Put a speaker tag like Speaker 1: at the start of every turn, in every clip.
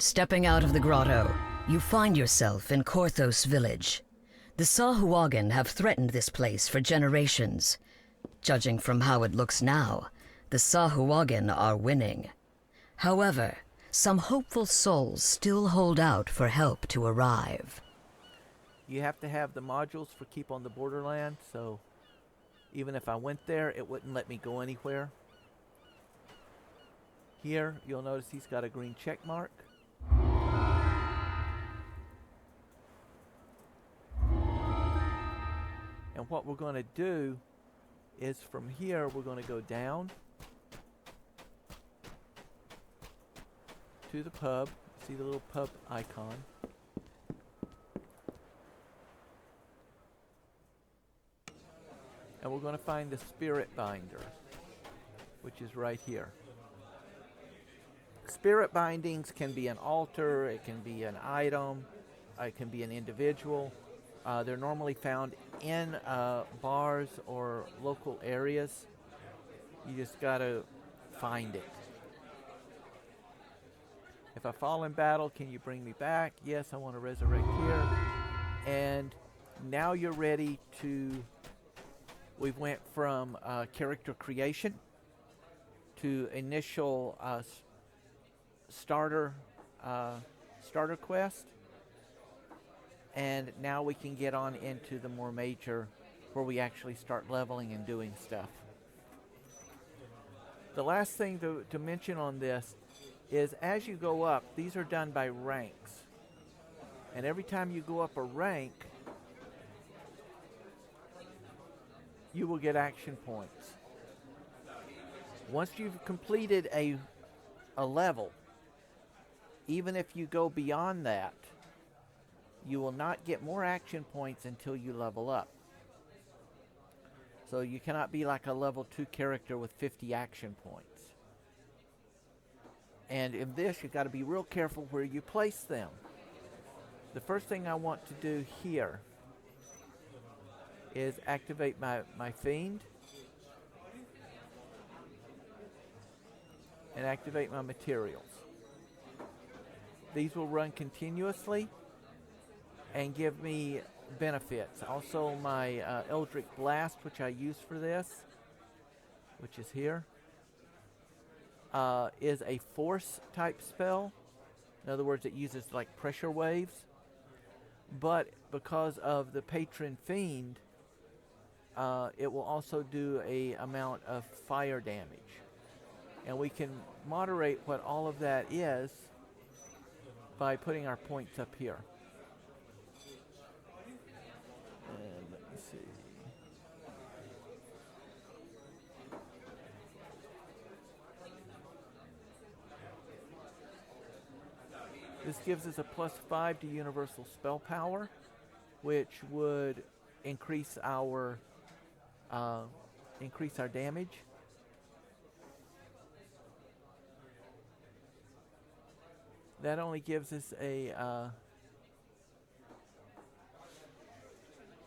Speaker 1: Stepping out of the grotto, you find yourself in Karthos Village. The Sahuagin have threatened this place for generations. Judging from how it looks now, the Sahuagin are winning. However, some hopeful souls still hold out for help to arrive.
Speaker 2: You have to have the modules for Keep on the Borderland, so even if I went there, it wouldn't let me go anywhere. Here, you'll notice he's got a green check mark. And what we're going to do is from here, we're going to go down to the pub. See the little pub icon. And we're going to find the spirit binder, which is right here. Spirit bindings can be an altar, it can be an item, it can be an individual. They're normally found in bars or local areas. You just gotta find it. If I fall in battle, can you bring me back? Yes, I want to resurrect here. And now you're ready to... We went from character creation to initial starter quest, and now we can get on into the more major, where we actually start leveling and doing stuff. The last thing to mention on this is as you go up, these are done by ranks, and every time you go up a rank, you will get action points. Once you've completed a level, even if you go beyond that, you will not get more action points until you level up. So you cannot be like a level 2 character with 50 action points. And in this, you've got to be real careful where you place them. The first thing I want to do here is activate my fiend and activate my materials. These will run continuously and give me benefits. Also my Eldritch Blast, which I use for this, which is here, is a force type spell. In other words, it uses like pressure waves. But because of the patron fiend, it will also do a amount of fire damage. And we can moderate what all of that is by putting our points up here. And let me see. This gives us a +5 to universal spell power, which would increase our damage. That only gives us a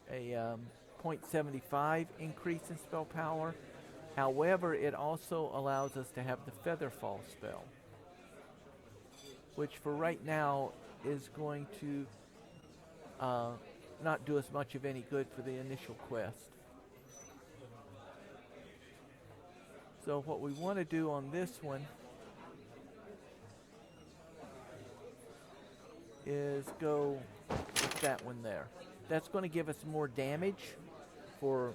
Speaker 2: 0.75 increase in spell power. However, it also allows us to have the Featherfall spell, which for right now is going to not do us much of any good for the initial quest. So what we want to do on this one is go with that one there. That's going to give us more damage for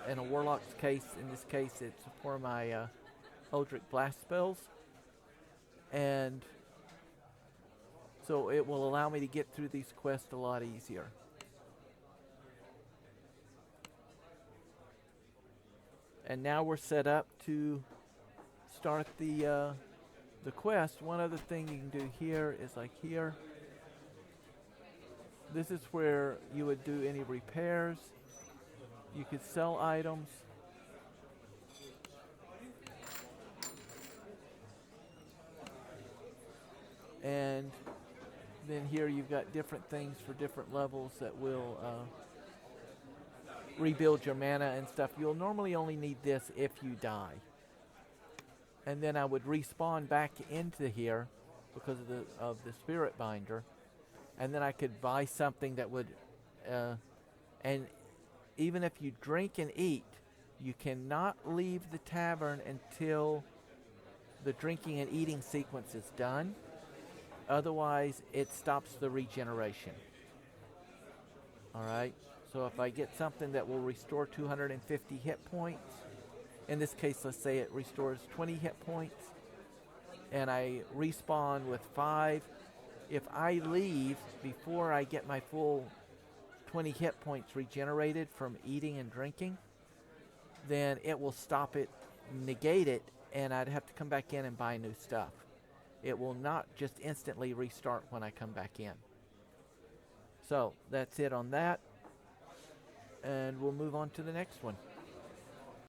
Speaker 2: in a warlock's case. In this case, it's for my Eldritch Blast spells, and so it will allow me to get through these quests a lot easier. And now we're set up to start the quest. One other thing you can do here is like here. This is where you would do any repairs. You could sell items. And then here you've got different things for different levels that will rebuild your mana and stuff. You'll normally only need this if you die. And then I would respawn back into here because of the spirit binder, and then I could buy something that would, and even if you drink and eat, you cannot leave the tavern until the drinking and eating sequence is done. Otherwise, it stops the regeneration. All right. So if I get something that will restore 250 hit points, in this case, let's say it restores 20 hit points, and I respawn with 5. If I leave before I get my full 20 hit points regenerated from eating and drinking, then it will stop it, negate it, and I'd have to come back in and buy new stuff. It will not just instantly restart when I come back in. So that's it on that, and we'll move on to the next one.